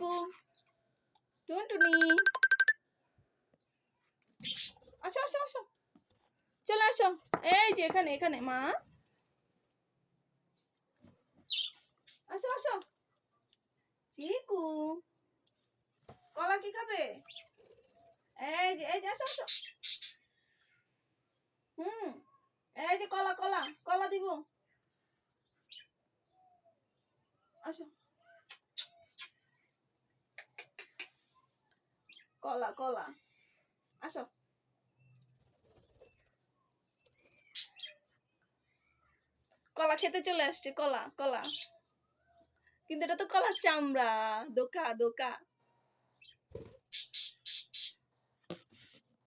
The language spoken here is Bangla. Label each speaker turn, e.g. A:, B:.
A: চিকু, টুনটুনি, আসো আসো আসো, চলে আসো। এই যে এখানে এখানে মা, আসো আসো। চিকু, কলা কি খাবে? এই যে আসো আসো। এই যে কলা কলা কলা দিব, আসো। কলা কলা, আসো। কলা খেতে চলে আসছে, কলা কলা, কিন্তু এটা তো কলার চামড়া, দোকা দোকা।